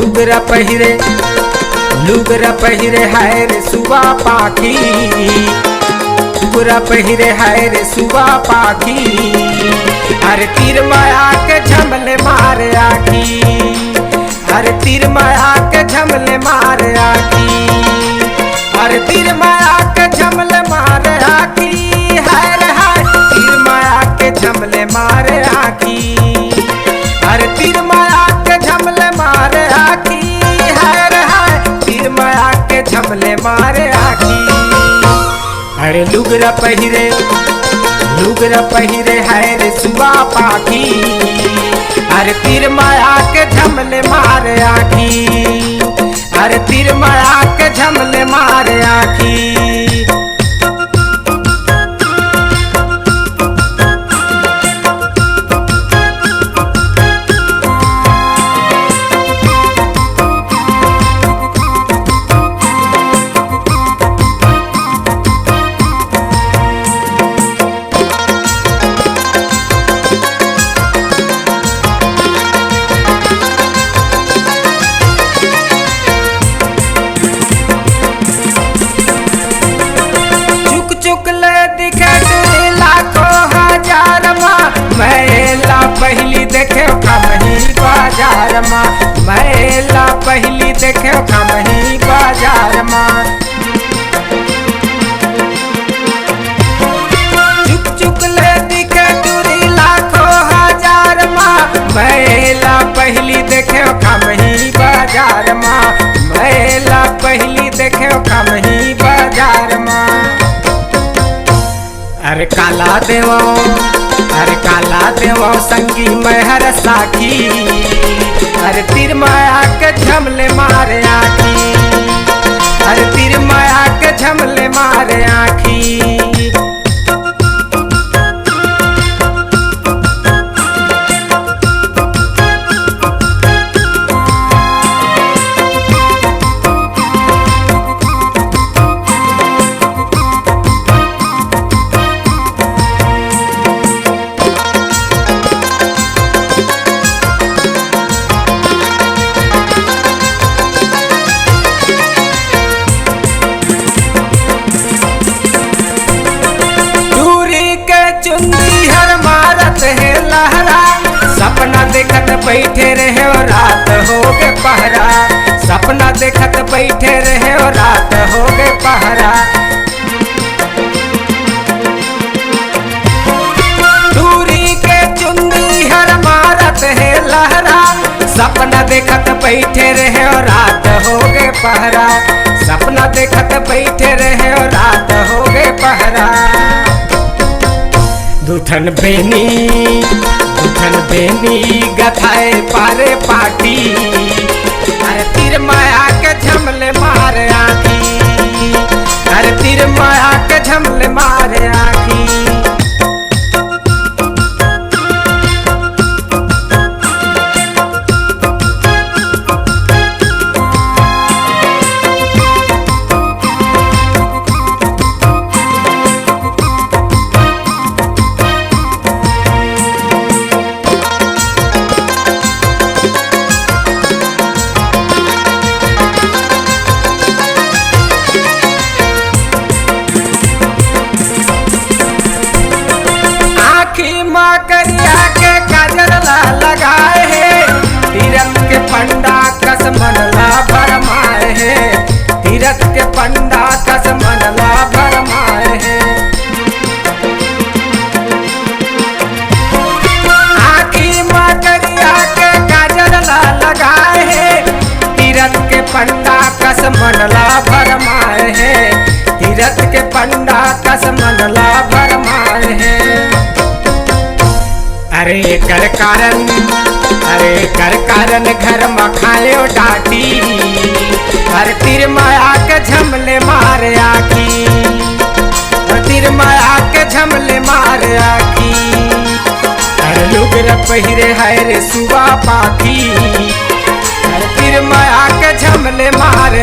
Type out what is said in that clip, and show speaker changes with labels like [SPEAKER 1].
[SPEAKER 1] लुगरा पहिरे हाय रे सुबा पाखी, लुगरा पहिरे हाय रे सुबा पाखी। अरे तीर माया के झमले मारे आखी, अरे तीर माया के झमले मारे आखी, अरे तीर माया के झमले मारे आखी, हाय रे हाय तीर माया के झमले मारे आखी, अरे तीर माया के झमले मारे आखी, हाय रे हाय तीर माया के झमले मारे आखी। अरे लुगरा पहिरे हाय रे सुबा पाखी, अरे तीर माया के झमले मारे आखी, अरे तीर माया के झमले मारे आखी। पहली देखे खमही बाजार माँ, महिला पहली देखे खमही बाजार माँ। चुक चुक ले दिखे दूरी लाखों हजार माँ, महिला पहली देखे खमही बाजार माँ, महिला पहली देखे खमही बाजार माँ। अरे काला देवो संगी महर साखी, अरे तीर माया के झमले मारे आखी, अरे तीर माया के झमले मारे आखी। चुंदी हर मारत है लहरा, सपना देखत बैठे रहे और रात हो गए पहरा, सपना देखत बैठे रहे और रात हो गए पहरा। दूरी के चुंदी हर मारत है लहरा, सपना देखत बैठे रहे और रात हो गए पहरा, सपना देखत बैठे रहे और रात हो गए पहरा। दुठन बेनी गथाए पारे पाटी, अरे तीर माया के झमले मारे आखी, अरे तीर माया के झमले मारे आखी। करिया के काजल ला लगाए है, तीरथ के पंडा कस मनला भरमाए है, तीरथ के पंडा कस मनला भरमाए है। आखी माँ करिया के काजल ला लगाए है, तीरथ के पंडा कस मनला भरमाए है, तीरथ के पंडा कस मनला भरमाए है। अरे कर कारण घर में खायो डाटी, अरे तीर माया के झमले मारे आखी, तीर माया के झमले मारे आखी। अरे लुगरा पहिरे हाय रे सुबा पाखी, अरे तीर माया के झमले मारे